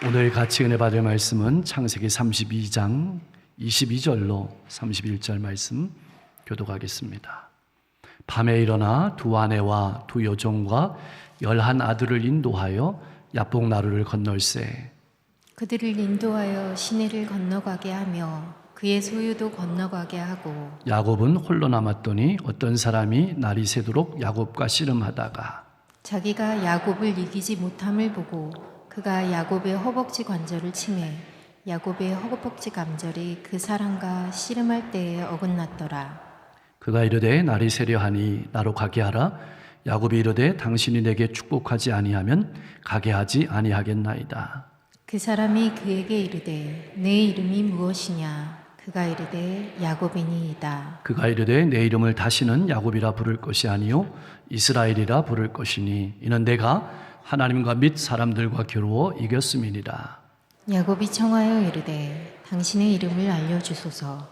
오늘 같이 은혜 받을 말씀은 창세기 32장 22절로 31절 말씀 교독하겠습니다. 밤에 일어나 두 아내와 두 여종과 11 아들을 인도하여 야복 나루를 건널세. 그들을 인도하여 시내를 건너가게 하며 그의 소유도 건너가게 하고 야곱은 홀로 남았더니 어떤 사람이 날이 새도록 야곱과 씨름하다가 자기가 야곱을 이기지 못함을 보고 그가 야곱의 허벅지 관절을 치매 야곱의 허벅지 관절이 그 사람과 씨름할 때에 어긋났더라. 그가 이르되 날이 새려 하니 나로 가게 하라. 야곱이 이르되 당신이 내게 축복하지 아니하면 가게 하지 아니하겠나이다. 그 사람이 그에게 이르되 내 이름이 무엇이냐? 그가 이르되 야곱이니이다. 그가 이르되 내 이름을 다시는 야곱이라 부를 것이 아니요 이스라엘이라 부를 것이니 이는 내가 하나님과 및 사람들과 겨루어 이겼음이니라. 야곱이 청하여 이르되 당신의 이름을 알려주소서.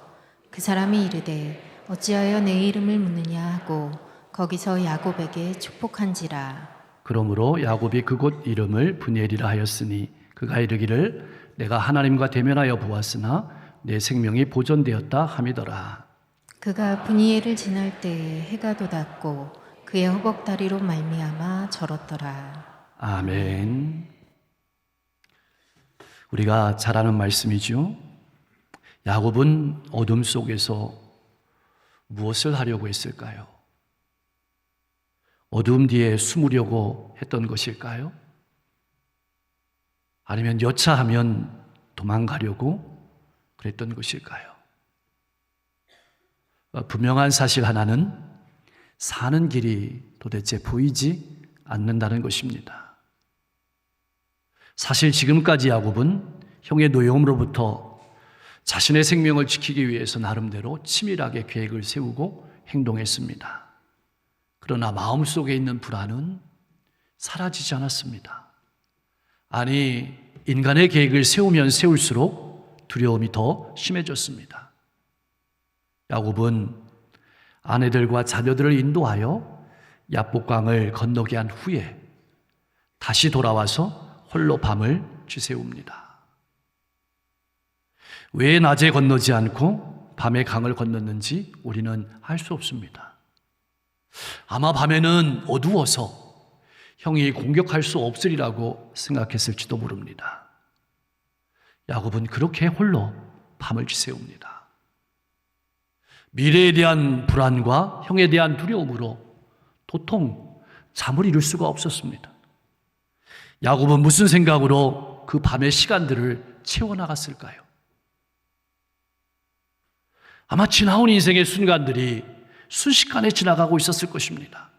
그 사람이 이르되 어찌하여 내 이름을 묻느냐 하고 거기서 야곱에게 축복한지라. 그러므로 야곱이 그곳 이름을 브니엘이라 하였으니 그가 이르기를 내가 하나님과 대면하여 보았으나 내 생명이 보존되었다 함이더라. 그가 브니엘을 지날 때에 해가 돋았고 그의 허벅다리로 말미암아 절었더라. 아멘. 우리가 잘 아는 말씀이죠. 야곱은 어둠 속에서 무엇을 하려고 했을까요? 어둠 뒤에 숨으려고 했던 것일까요? 아니면 여차하면 도망가려고 그랬던 것일까요? 분명한 사실 하나는 사는 길이 도대체 보이지 않는다는 것입니다. 사실 지금까지 야곱은 형의 노여움으로부터 자신의 생명을 지키기 위해서 나름대로 치밀하게 계획을 세우고 행동했습니다. 그러나 마음속에 있는 불안은 사라지지 않았습니다. 아니, 인간의 계획을 세우면 세울수록 두려움이 더 심해졌습니다. 야곱은 아내들과 자녀들을 인도하여 야복강을 건너게 한 후에 다시 돌아와서 홀로 밤을 지새웁니다. 왜 낮에 건너지 않고 밤에 강을 건넜는지 우리는 알 수 없습니다. 아마 밤에는 어두워서 형이 공격할 수 없으리라고 생각했을지도 모릅니다. 야곱은 그렇게 홀로 밤을 지새웁니다. 미래에 대한 불안과 형에 대한 두려움으로 도통 잠을 이룰 수가 없었습니다. 야곱은 무슨 생각으로 그 밤의 시간들을 채워나갔을까요? 아마 지나온 인생의 순간들이 순식간에 지나가고 있었을 것입니다.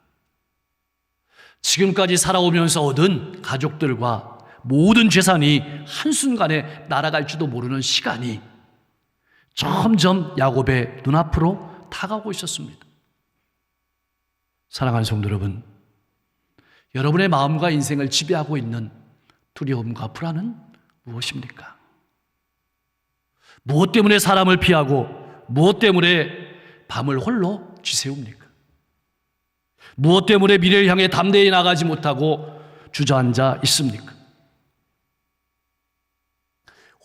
지금까지 살아오면서 얻은 가족들과 모든 재산이 한순간에 날아갈지도 모르는 시간이 점점 야곱의 눈앞으로 다가오고 있었습니다. 사랑하는 성도 여러분, 여러분의 마음과 인생을 지배하고 있는 두려움과 불안은 무엇입니까? 무엇 때문에 사람을 피하고 무엇 때문에 밤을 홀로 지새웁니까? 무엇 때문에 미래를 향해 담대히 나가지 못하고 주저앉아 있습니까?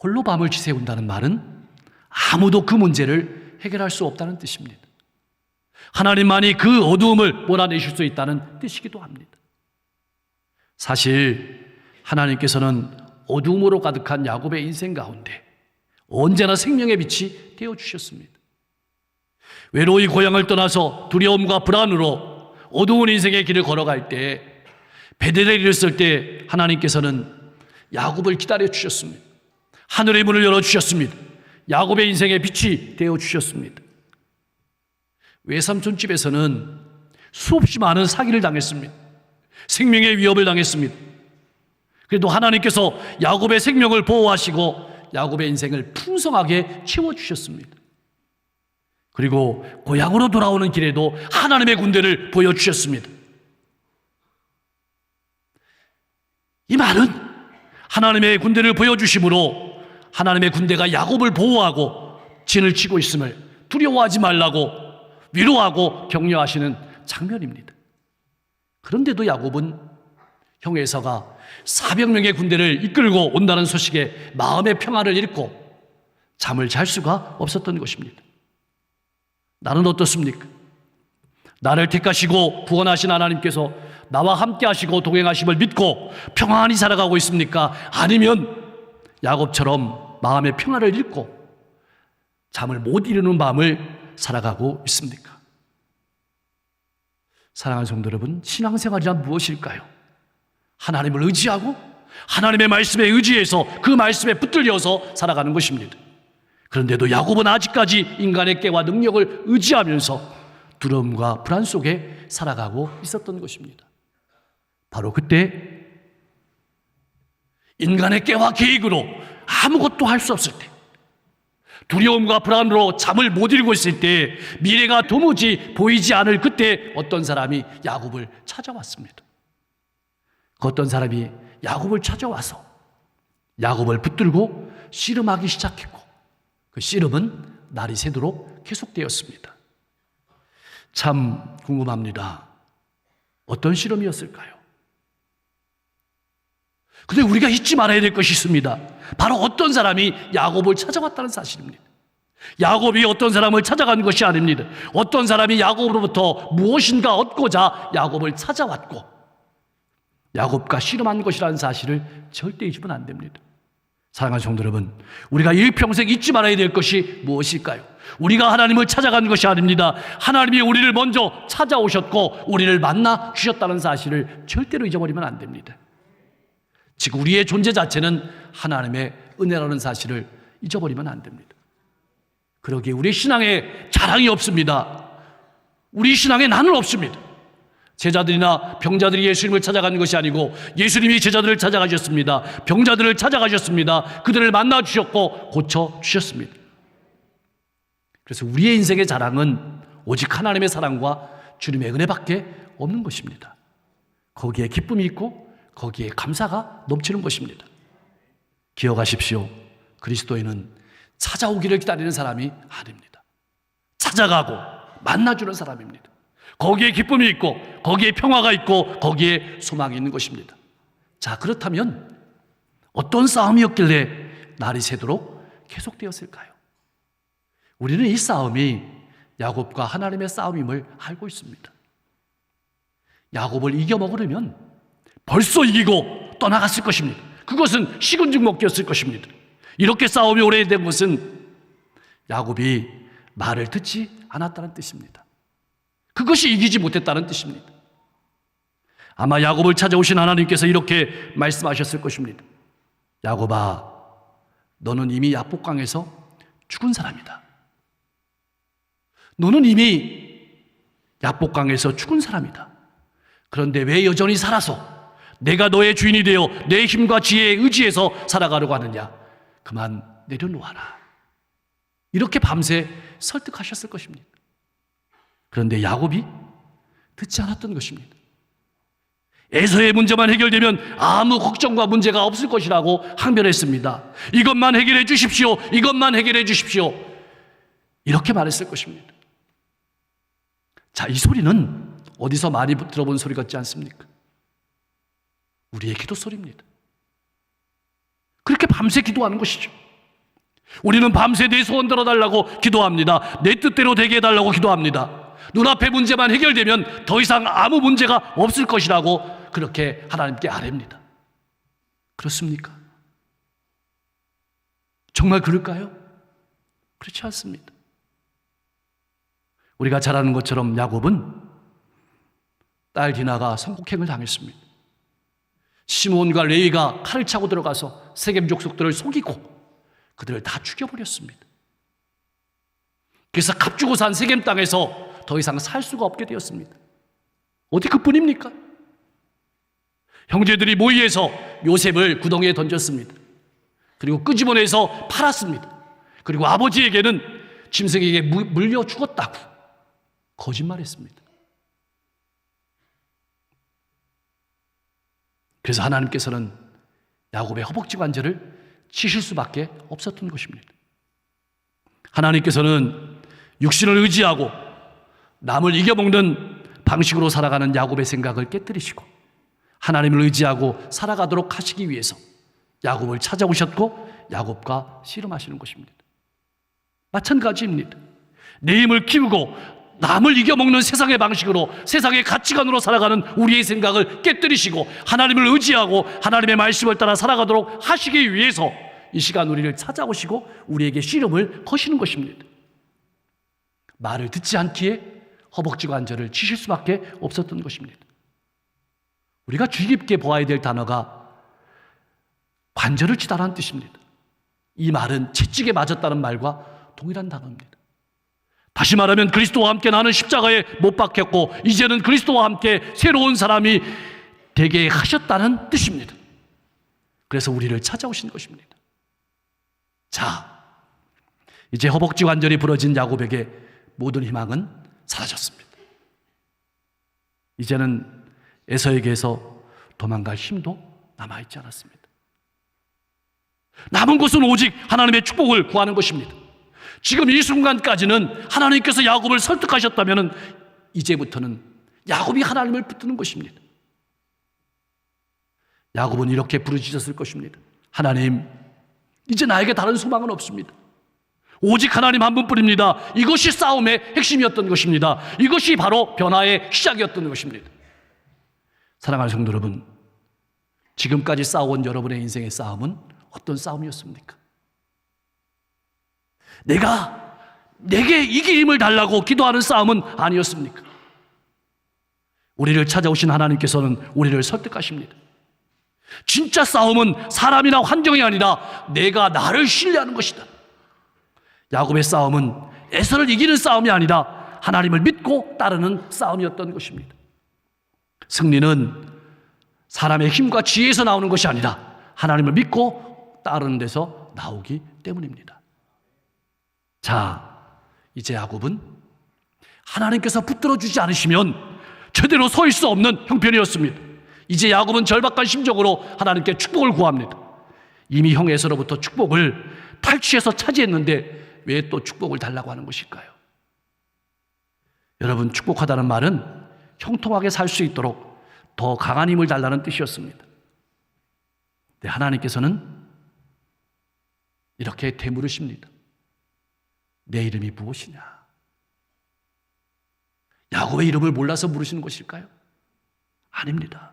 홀로 밤을 지새운다는 말은 아무도 그 문제를 해결할 수 없다는 뜻입니다. 하나님만이 그 어두움을 몰아내실 수 있다는 뜻이기도 합니다. 사실 하나님께서는 어두움으로 가득한 야곱의 인생 가운데 언제나 생명의 빛이 되어주셨습니다. 외로이 고향을 떠나서 두려움과 불안으로 어두운 인생의 길을 걸어갈 때 베델을 쓸 때 하나님께서는 야곱을 기다려 주셨습니다. 하늘의 문을 열어주셨습니다. 야곱의 인생의 빛이 되어주셨습니다. 외삼촌 집에서는 수없이 많은 사기를 당했습니다. 생명의 위협을 당했습니다. 그래도 하나님께서 야곱의 생명을 보호하시고 야곱의 인생을 풍성하게 채워주셨습니다. 그리고 고향으로 돌아오는 길에도 하나님의 군대를 보여주셨습니다. 이 말은 하나님의 군대를 보여주심으로 하나님의 군대가 야곱을 보호하고 진을 치고 있음을 두려워하지 말라고 위로하고 격려하시는 장면입니다. 그런데도 야곱은 형 에사가 400명의 군대를 이끌고 온다는 소식에 마음의 평안을 잃고 잠을 잘 수가 없었던 것입니다. 나는 어떻습니까? 나를 택하시고 구원하신 하나님께서 나와 함께 하시고 동행하심을 믿고 평안히 살아가고 있습니까? 아니면 야곱처럼 마음의 평안을 잃고 잠을 못 이루는 밤을 살아가고 있습니까? 사랑하는 성도 여러분, 신앙생활이란 무엇일까요? 하나님을 의지하고 하나님의 말씀에 의지해서 그 말씀에 붙들려서 살아가는 것입니다. 그런데도 야곱은 아직까지 인간의 깨와 능력을 의지하면서 두려움과 불안 속에 살아가고 있었던 것입니다. 바로 그때 인간의 깨와 계획으로 아무것도 할 수 없을 때, 두려움과 불안으로 잠을 못 이루고 있을 때, 미래가 도무지 보이지 않을 그때 어떤 사람이 야곱을 찾아왔습니다. 그 어떤 사람이 야곱을 찾아와서 야곱을 붙들고 씨름하기 시작했고, 그 씨름은 날이 새도록 계속되었습니다. 참 궁금합니다. 어떤 씨름이었을까요? 근데 우리가 잊지 말아야 될 것이 있습니다. 바로 어떤 사람이 야곱을 찾아왔다는 사실입니다. 야곱이 어떤 사람을 찾아간 것이 아닙니다. 어떤 사람이 야곱으로부터 무엇인가 얻고자 야곱을 찾아왔고 야곱과 씨름한 것이라는 사실을 절대 잊으면 안 됩니다. 사랑하는 성도 여러분, 우리가 일평생 잊지 말아야 될 것이 무엇일까요? 우리가 하나님을 찾아간 것이 아닙니다. 하나님이 우리를 먼저 찾아오셨고 우리를 만나 주셨다는 사실을 절대로 잊어버리면 안 됩니다. 즉 우리의 존재 자체는 하나님의 은혜라는 사실을 잊어버리면 안 됩니다. 그러기에 우리 신앙에 자랑이 없습니다. 우리 신앙에 나는 없습니다. 제자들이나 병자들이 예수님을 찾아가는 것이 아니고 예수님이 제자들을 찾아가셨습니다. 병자들을 찾아가셨습니다. 그들을 만나 주셨고 고쳐 주셨습니다. 그래서 우리의 인생의 자랑은 오직 하나님의 사랑과 주님의 은혜밖에 없는 것입니다. 거기에 기쁨이 있고 거기에 감사가 넘치는 것입니다. 기억하십시오. 그리스도인은 찾아오기를 기다리는 사람이 아닙니다. 찾아가고 만나주는 사람입니다. 거기에 기쁨이 있고 거기에 평화가 있고 거기에 소망이 있는 것입니다. 자, 그렇다면 어떤 싸움이었길래 날이 새도록 계속되었을까요? 우리는 이 싸움이 야곱과 하나님의 싸움임을 알고 있습니다. 야곱을 이겨먹으려면 벌써 이기고 떠나갔을 것입니다. 그것은 식은 죽 먹기였을 것입니다. 이렇게 싸움이 오래된 것은 야곱이 말을 듣지 않았다는 뜻입니다. 그것이 이기지 못했다는 뜻입니다. 아마 야곱을 찾아오신 하나님께서 이렇게 말씀하셨을 것입니다. 야곱아, 너는 이미 야복강에서 죽은 사람이다. 너는 이미 야복강에서 죽은 사람이다. 그런데 왜 여전히 살아서 내가 너의 주인이 되어 내 힘과 지혜에 의지해서 살아가려고 하느냐? 그만 내려놓아라. 이렇게 밤새 설득하셨을 것입니다. 그런데 야곱이 듣지 않았던 것입니다. 에서의 문제만 해결되면 아무 걱정과 문제가 없을 것이라고 항변했습니다. 이것만 해결해 주십시오. 이것만 해결해 주십시오. 이렇게 말했을 것입니다. 자, 이 소리는 어디서 많이 들어본 소리 같지 않습니까? 우리의 기도 소리입니다. 그렇게 밤새 기도하는 것이죠. 우리는 밤새 내 소원 들어달라고 기도합니다. 내 뜻대로 되게 해달라고 기도합니다. 눈앞의 문제만 해결되면 더 이상 아무 문제가 없을 것이라고 그렇게 하나님께 아뢰입니다. 그렇습니까? 정말 그럴까요? 그렇지 않습니다. 우리가 잘 아는 것처럼 야곱은 딸 디나가 성폭행을 당했습니다. 시몬과 레위가 칼을 차고 들어가서 세겜 족속들을 속이고 그들을 다 죽여버렸습니다. 그래서 값주고 산 세겜 땅에서 더 이상 살 수가 없게 되었습니다. 어디 그뿐입니까? 형제들이 모의해서 요셉을 구덩이에 던졌습니다. 그리고 끄집어내서 팔았습니다. 그리고 아버지에게는 짐승에게 물려 죽었다고 거짓말했습니다. 그래서 하나님께서는 야곱의 허벅지 관절을 치실 수밖에 없었던 것입니다. 하나님께서는 육신을 의지하고 남을 이겨먹는 방식으로 살아가는 야곱의 생각을 깨뜨리시고 하나님을 의지하고 살아가도록 하시기 위해서 야곱을 찾아오셨고 야곱과 씨름하시는 것입니다. 마찬가지입니다. 내 힘을 키우고 남을 이겨먹는 세상의 방식으로, 세상의 가치관으로 살아가는 우리의 생각을 깨뜨리시고 하나님을 의지하고 하나님의 말씀을 따라 살아가도록 하시기 위해서 이 시간 우리를 찾아오시고 우리에게 씨름을 거시는 것입니다. 말을 듣지 않기에 허벅지 관절을 치실 수밖에 없었던 것입니다. 우리가 주의 깊게 보아야 될 단어가 관절을 치다라는 뜻입니다. 이 말은 채찍에 맞았다는 말과 동일한 단어입니다. 다시 말하면 그리스도와 함께 나는 십자가에 못 박혔고 이제는 그리스도와 함께 새로운 사람이 되게 하셨다는 뜻입니다. 그래서 우리를 찾아오신 것입니다. 자, 이제 허벅지 관절이 부러진 야곱에게 모든 희망은 사라졌습니다. 이제는 에서에게서 도망갈 힘도 남아있지 않았습니다. 남은 것은 오직 하나님의 축복을 구하는 것입니다. 지금 이 순간까지는 하나님께서 야곱을 설득하셨다면 이제부터는 야곱이 하나님을 붙드는 것입니다. 야곱은 이렇게 부르짖었을 것입니다. 하나님, 이제 나에게 다른 소망은 없습니다. 오직 하나님 한 분뿐입니다. 이것이 싸움의 핵심이었던 것입니다. 이것이 바로 변화의 시작이었던 것입니다. 사랑하는 성도 여러분, 지금까지 싸워온 여러분의 인생의 싸움은 어떤 싸움이었습니까? 내게 이길 힘을 달라고 기도하는 싸움은 아니었습니까? 우리를 찾아오신 하나님께서는 우리를 설득하십니다. 진짜 싸움은 사람이나 환경이 아니라 내가 나를 신뢰하는 것이다. 야곱의 싸움은 에서를 이기는 싸움이 아니라 하나님을 믿고 따르는 싸움이었던 것입니다. 승리는 사람의 힘과 지혜에서 나오는 것이 아니라 하나님을 믿고 따르는 데서 나오기 때문입니다. 자, 이제 야곱은 하나님께서 붙들어 주지 않으시면 제대로 설 수 없는 형편이었습니다. 이제 야곱은 절박한 심정으로 하나님께 축복을 구합니다. 이미 형 에서로부터 축복을 탈취해서 차지했는데 왜 또 축복을 달라고 하는 것일까요? 여러분, 축복하다는 말은 형통하게 살 수 있도록 더 강한 힘을 달라는 뜻이었습니다. 근데 하나님께서는 이렇게 되물으십니다. 내 이름이 무엇이냐? 야곱의 이름을 몰라서 물으시는 것일까요? 아닙니다.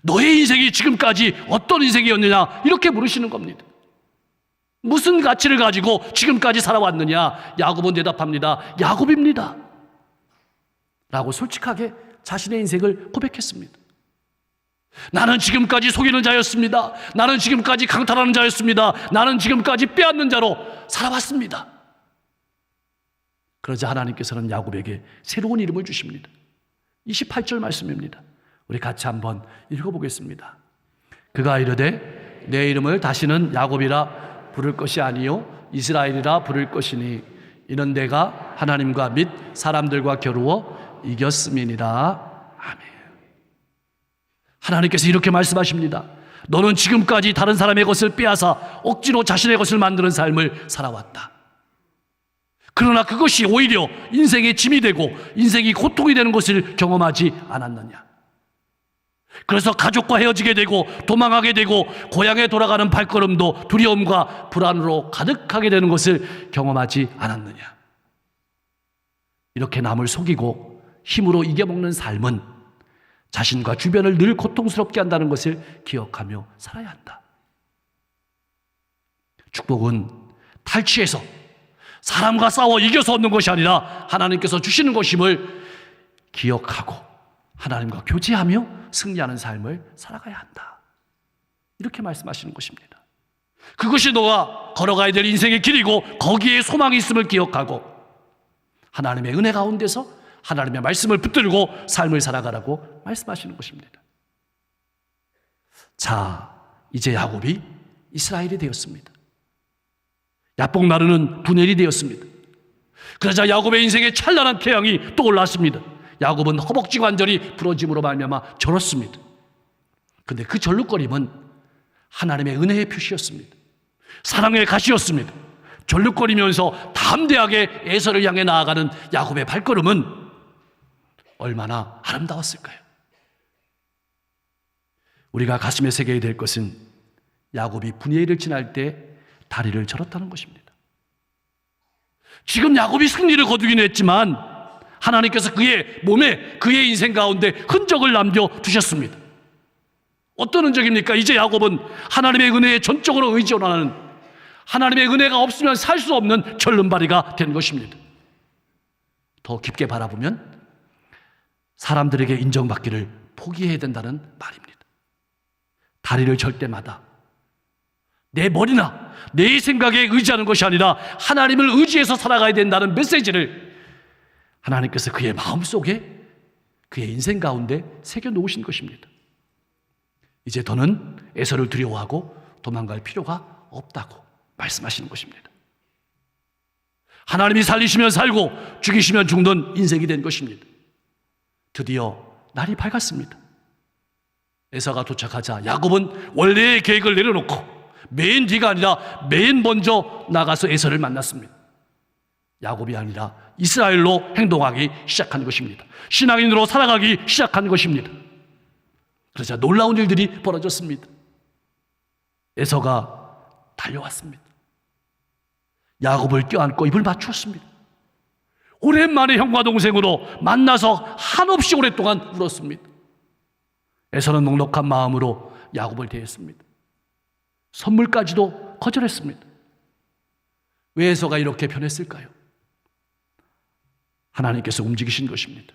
너의 인생이 지금까지 어떤 인생이었느냐? 이렇게 물으시는 겁니다. 무슨 가치를 가지고 지금까지 살아왔느냐? 야곱은 대답합니다. 야곱입니다. 라고 솔직하게 자신의 인생을 고백했습니다. 나는 지금까지 속이는 자였습니다. 나는 지금까지 강탈하는 자였습니다. 나는 지금까지 빼앗는 자로 살아왔습니다. 그러자 하나님께서는 야곱에게 새로운 이름을 주십니다. 28절 말씀입니다. 우리 같이 한번 읽어보겠습니다. 그가 이르되 내 이름을 다시는 야곱이라 부를 것이 아니요 이스라엘이라 부를 것이니 이는 내가 하나님과 및 사람들과 겨루어 이겼음이니라. 아멘. 하나님께서 이렇게 말씀하십니다. 너는 지금까지 다른 사람의 것을 빼앗아 억지로 자신의 것을 만드는 삶을 살아왔다. 그러나 그것이 오히려 인생의 짐이 되고 인생이 고통이 되는 것을 경험하지 않았느냐? 그래서 가족과 헤어지게 되고 도망하게 되고 고향에 돌아가는 발걸음도 두려움과 불안으로 가득하게 되는 것을 경험하지 않았느냐? 이렇게 남을 속이고 힘으로 이겨먹는 삶은 자신과 주변을 늘 고통스럽게 한다는 것을 기억하며 살아야 한다. 축복은 탈취해서 사람과 싸워 이겨서 얻는 것이 아니라 하나님께서 주시는 것임을 기억하고 하나님과 교제하며 승리하는 삶을 살아가야 한다. 이렇게 말씀하시는 것입니다. 그것이 너가 걸어가야 될 인생의 길이고 거기에 소망이 있음을 기억하고 하나님의 은혜 가운데서 하나님의 말씀을 붙들고 삶을 살아가라고 말씀하시는 것입니다. 자, 이제 야곱이 이스라엘이 되었습니다. 야복 나르는 분열이 되었습니다. 그러자 야곱의 인생에 찬란한 태양이 떠올랐습니다. 야곱은 허벅지 관절이 부러짐으로 말미암아 절었습니다. 그런데 그 절룩거림은 하나님의 은혜의 표시였습니다. 사랑의 가시였습니다. 절룩거리면서 담대하게 에서를 향해 나아가는 야곱의 발걸음은 얼마나 아름다웠을까요? 우리가 가슴에 새겨야 될 것은 야곱이 분이엘을 지날 때 다리를 절었다는 것입니다. 지금 야곱이 승리를 거두긴 했지만 하나님께서 그의 몸에, 그의 인생 가운데 흔적을 남겨두셨습니다. 어떤 흔적입니까? 이제 야곱은 하나님의 은혜에 전적으로 의존하는, 하나님의 은혜가 없으면 살 수 없는 절름발이가 된 것입니다. 더 깊게 바라보면 사람들에게 인정받기를 포기해야 된다는 말입니다. 다리를 절 때마다 내 머리나 내 생각에 의지하는 것이 아니라 하나님을 의지해서 살아가야 된다는 메시지를 하나님께서 그의 마음속에, 그의 인생 가운데 새겨놓으신 것입니다. 이제 더는 에서를 두려워하고 도망갈 필요가 없다고 말씀하시는 것입니다. 하나님이 살리시면 살고 죽이시면 죽는 인생이 된 것입니다. 드디어 날이 밝았습니다. 에서가 도착하자 야곱은 원래의 계획을 내려놓고 맨 뒤가 아니라 맨 먼저 나가서 에서를 만났습니다. 야곱이 아니라 이스라엘로 행동하기 시작한 것입니다. 신앙인으로 살아가기 시작한 것입니다. 그러자 놀라운 일들이 벌어졌습니다. 에서가 달려왔습니다. 야곱을 껴안고 입을 맞추었습니다. 오랜만에 형과 동생으로 만나서 한없이 오랫동안 울었습니다. 에서는 넉넉한 마음으로 야곱을 대했습니다. 선물까지도 거절했습니다. 왜 에서가 이렇게 변했을까요? 하나님께서 움직이신 것입니다.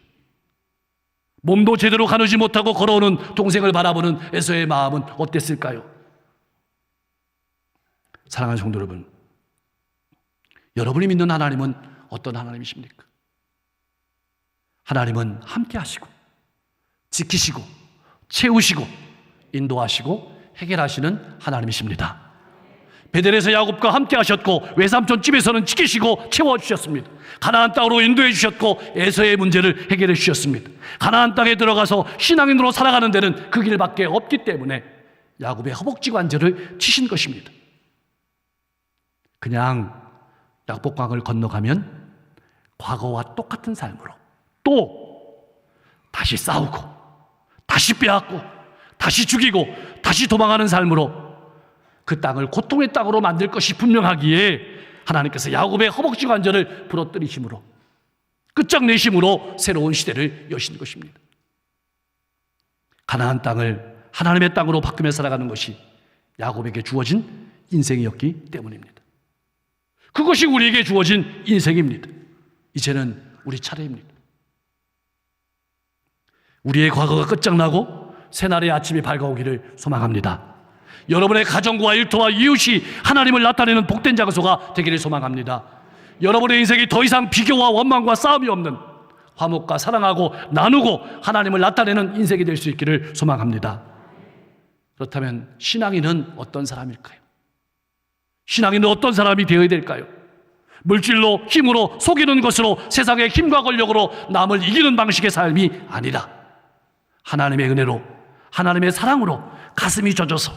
몸도 제대로 가누지 못하고 걸어오는 동생을 바라보는 에서의 마음은 어땠을까요? 사랑하는 성도 여러분, 여러분이 믿는 하나님은 어떤 하나님이십니까? 하나님은 함께 하시고 지키시고 채우시고 인도하시고 해결하시는 하나님이십니다. 베델에서 야곱과 함께 하셨고 외삼촌 집에서는 지키시고 채워주셨습니다. 가나안 땅으로 인도해 주셨고 에서의 문제를 해결해 주셨습니다. 가나안 땅에 들어가서 신앙인으로 살아가는 데는 그 길밖에 없기 때문에 야곱의 허벅지 관절을 치신 것입니다. 그냥 약복강을 건너가면 과거와 똑같은 삶으로 또 다시 싸우고 다시 빼앗고 다시 죽이고 다시 도망하는 삶으로 그 땅을 고통의 땅으로 만들 것이 분명하기에 하나님께서 야곱의 허벅지 관절을 부러뜨리심으로 끝장내심으로 새로운 시대를 여신 것입니다. 가나안 땅을 하나님의 땅으로 바꾸며 살아가는 것이 야곱에게 주어진 인생이었기 때문입니다. 그것이 우리에게 주어진 인생입니다. 이제는 우리 차례입니다. 우리의 과거가 끝장나고 새날의 아침이 밝아오기를 소망합니다. 여러분의 가정과 일터와 이웃이 하나님을 나타내는 복된 장소가 되기를 소망합니다. 여러분의 인생이 더 이상 비교와 원망과 싸움이 없는 화목과 사랑하고 나누고 하나님을 나타내는 인생이 될 수 있기를 소망합니다. 그렇다면 신앙인은 어떤 사람일까요? 신앙인은 어떤 사람이 되어야 될까요? 물질로, 힘으로, 속이는 것으로, 세상의 힘과 권력으로 남을 이기는 방식의 삶이 아니라 하나님의 은혜로, 하나님의 사랑으로 가슴이 젖어서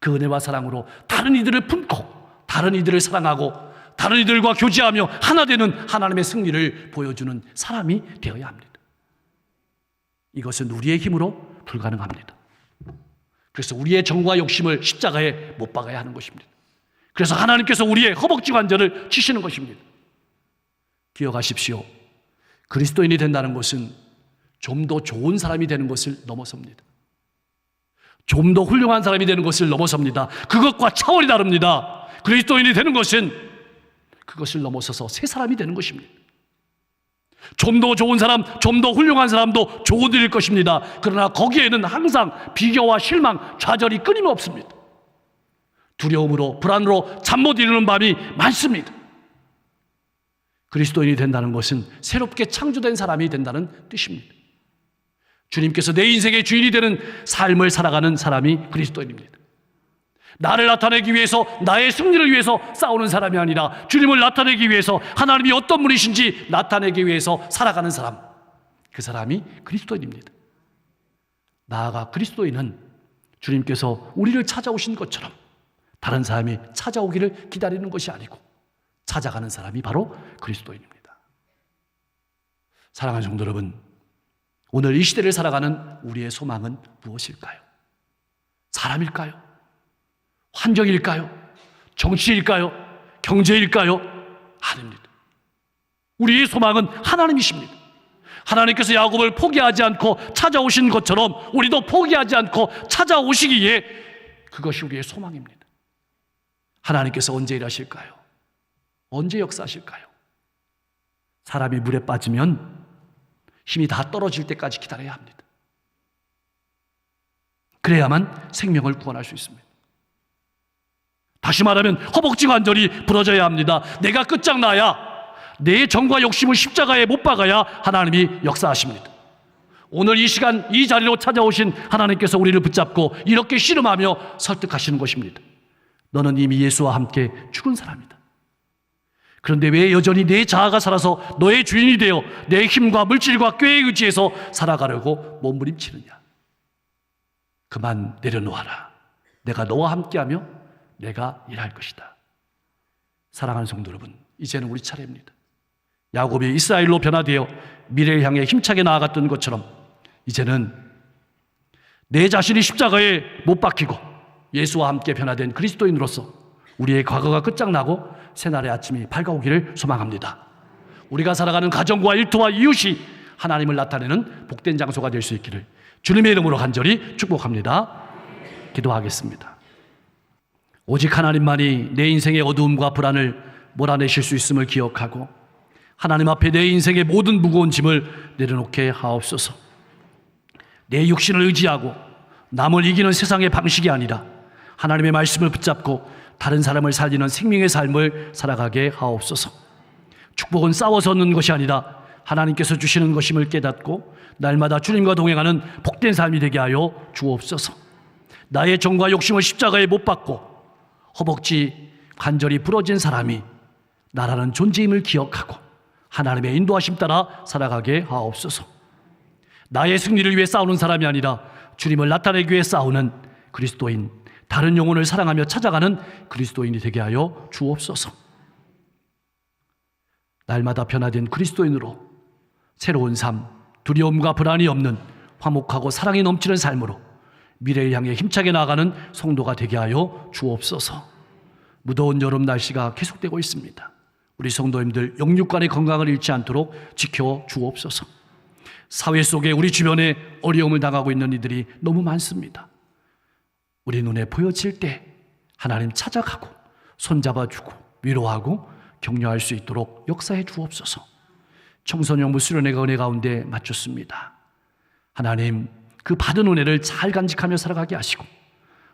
그 은혜와 사랑으로 다른 이들을 품고 다른 이들을 사랑하고 다른 이들과 교제하며 하나 되는 하나님의 승리를 보여주는 사람이 되어야 합니다. 이것은 우리의 힘으로 불가능합니다. 그래서 우리의 정과 욕심을 십자가에 못 박아야 하는 것입니다. 그래서 하나님께서 우리의 허벅지 관절을 치시는 것입니다. 기억하십시오. 그리스도인이 된다는 것은 좀 더 좋은 사람이 되는 것을 넘어섭니다. 좀 더 훌륭한 사람이 되는 것을 넘어섭니다. 그것과 차원이 다릅니다. 그리스도인이 되는 것은 그것을 넘어서서 새 사람이 되는 것입니다. 좀 더 좋은 사람, 좀 더 훌륭한 사람도 좋은 일일 것입니다. 그러나 거기에는 항상 비교와 실망, 좌절이 끊임없습니다. 두려움으로, 불안으로 잠 못 이루는 밤이 많습니다. 그리스도인이 된다는 것은 새롭게 창조된 사람이 된다는 뜻입니다. 주님께서 내 인생의 주인이 되는 삶을 살아가는 사람이 그리스도인입니다. 나를 나타내기 위해서, 나의 승리를 위해서 싸우는 사람이 아니라 주님을 나타내기 위해서, 하나님이 어떤 분이신지 나타내기 위해서 살아가는 사람, 그 사람이 그리스도인입니다. 나아가 그리스도인은 주님께서 우리를 찾아오신 것처럼 다른 사람이 찾아오기를 기다리는 것이 아니고 찾아가는 사람이 바로 그리스도인입니다. 사랑하는 성도 여러분, 오늘 이 시대를 살아가는 우리의 소망은 무엇일까요? 사람일까요? 환경일까요? 정치일까요? 경제일까요? 아닙니다. 우리의 소망은 하나님이십니다. 하나님께서 야곱을 포기하지 않고 찾아오신 것처럼 우리도 포기하지 않고 찾아오시기에 그것이 우리의 소망입니다. 하나님께서 언제 일하실까요? 언제 역사하실까요? 사람이 물에 빠지면 힘이 다 떨어질 때까지 기다려야 합니다. 그래야만 생명을 구원할 수 있습니다. 다시 말하면 허벅지 관절이 부러져야 합니다. 내가 끝장나야, 내 정과 욕심을 십자가에 못 박아야 하나님이 역사하십니다. 오늘 이 시간 이 자리로 찾아오신 하나님께서 우리를 붙잡고 이렇게 씨름하며 설득하시는 것입니다. 너는 이미 예수와 함께 죽은 사람이다. 그런데 왜 여전히 내 자아가 살아서 너의 주인이 되어 내 힘과 물질과 꾀에 의지해서 살아가려고 몸부림치느냐? 그만 내려놓아라. 내가 너와 함께하며 내가 일할 것이다. 사랑하는 성도 여러분, 이제는 우리 차례입니다. 야곱이 이스라엘로 변화되어 미래를 향해 힘차게 나아갔던 것처럼 이제는 내 자신이 십자가에 못 박히고 예수와 함께 변화된 그리스도인으로서 우리의 과거가 끝장나고 새날의 아침이 밝아오기를 소망합니다. 우리가 살아가는 가정과 일터와 이웃이 하나님을 나타내는 복된 장소가 될 수 있기를 주님의 이름으로 간절히 축복합니다. 기도하겠습니다. 오직 하나님만이 내 인생의 어두움과 불안을 몰아내실 수 있음을 기억하고 하나님 앞에 내 인생의 모든 무거운 짐을 내려놓게 하옵소서. 내 육신을 의지하고 남을 이기는 세상의 방식이 아니라 하나님의 말씀을 붙잡고 다른 사람을 살리는 생명의 삶을 살아가게 하옵소서. 축복은 싸워서 얻는 것이 아니라 하나님께서 주시는 것임을 깨닫고 날마다 주님과 동행하는 복된 삶이 되게 하여 주옵소서. 나의 정과 욕심을 십자가에 못 박고 허벅지 관절이 부러진 사람이 나라는 존재임을 기억하고 하나님의 인도하심 따라 살아가게 하옵소서. 나의 승리를 위해 싸우는 사람이 아니라 주님을 나타내기 위해 싸우는 그리스도인, 다른 영혼을 사랑하며 찾아가는 그리스도인이 되게 하여 주옵소서. 날마다 변화된 그리스도인으로 새로운 삶, 두려움과 불안이 없는 화목하고 사랑이 넘치는 삶으로 미래를 향해 힘차게 나아가는 성도가 되게 하여 주옵소서. 무더운 여름 날씨가 계속되고 있습니다. 우리 성도님들 영육간의 건강을 잃지 않도록 지켜 주옵소서. 사회 속에 우리 주변에 어려움을 당하고 있는 이들이 너무 많습니다. 우리 눈에 보여질 때 하나님 찾아가고 손잡아주고 위로하고 격려할 수 있도록 역사해 주옵소서. 청소년부 수련회가 은혜 가운데 맞췄습니다. 하나님, 그 받은 은혜를 잘 간직하며 살아가게 하시고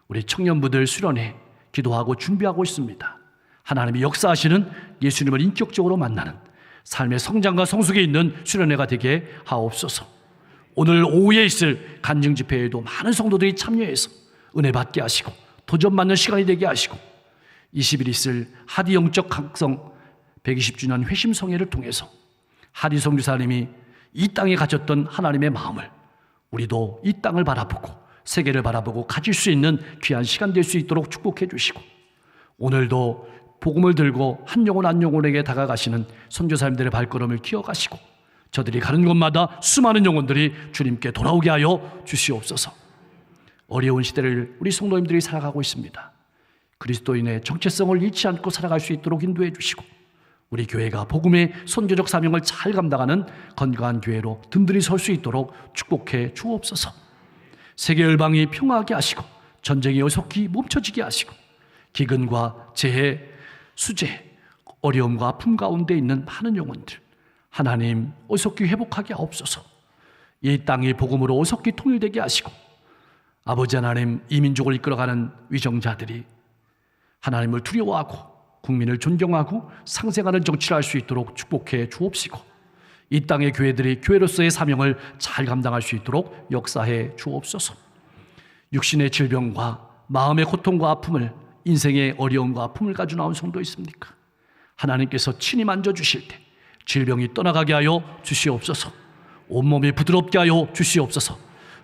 우리 청년부들 수련회 기도하고 준비하고 있습니다. 하나님이 역사하시는 예수님을 인격적으로 만나는 삶의 성장과 성숙에 있는 수련회가 되게 하옵소서. 오늘 오후에 있을 간증 집회에도 많은 성도들이 참여해서 은혜 받게 하시고 도전받는 시간이 되게 하시고 20일 있을 하디 영적 각성 120주년 회심성회를 통해서 하디 선교사님이 이 땅에 가졌던 하나님의 마음을 우리도 이 땅을 바라보고 세계를 바라보고 가질 수 있는 귀한 시간 될 수 있도록 축복해 주시고 오늘도 복음을 들고 한 영혼 한 영혼에게 다가가시는 선교사님들의 발걸음을 기억하시고 저들이 가는 곳마다 수많은 영혼들이 주님께 돌아오게 하여 주시옵소서. 어려운 시대를 우리 성도님들이 살아가고 있습니다. 그리스도인의 정체성을 잃지 않고 살아갈 수 있도록 인도해 주시고 우리 교회가 복음의 선교적 사명을 잘 감당하는 건강한 교회로 든든히 설 수 있도록 축복해 주옵소서. 세계 열방이 평화하게 하시고 전쟁이 어속히 멈춰지게 하시고 기근과 재해, 수재, 어려움과 아픔 가운데 있는 많은 영혼들 하나님 어속히 회복하게 하옵소서. 이 땅이 복음으로 어속히 통일되게 하시고 아버지 하나님, 이 민족을 이끌어가는 위정자들이 하나님을 두려워하고 국민을 존경하고 상생하는 정치를 할 수 있도록 축복해 주옵시고 이 땅의 교회들이 교회로서의 사명을 잘 감당할 수 있도록 역사해 주옵소서. 육신의 질병과 마음의 고통과 아픔을, 인생의 어려움과 아픔을 가지고 나온 성도 있습니까? 하나님께서 친히 만져주실 때 질병이 떠나가게 하여 주시옵소서. 온몸이 부드럽게 하여 주시옵소서.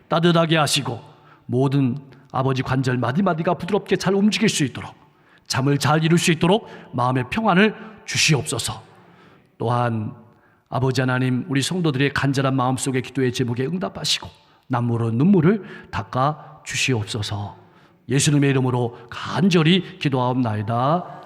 따뜻하게 하시고 모든 아버지 관절 마디마디가 부드럽게 잘 움직일 수 있도록 잠을 잘 이룰 수 있도록 마음의 평안을 주시옵소서. 또한 아버지 하나님, 우리 성도들의 간절한 마음속의 기도의 제목에 응답하시고 남모른 눈물을 닦아 주시옵소서. 예수님의 이름으로 간절히 기도하옵나이다.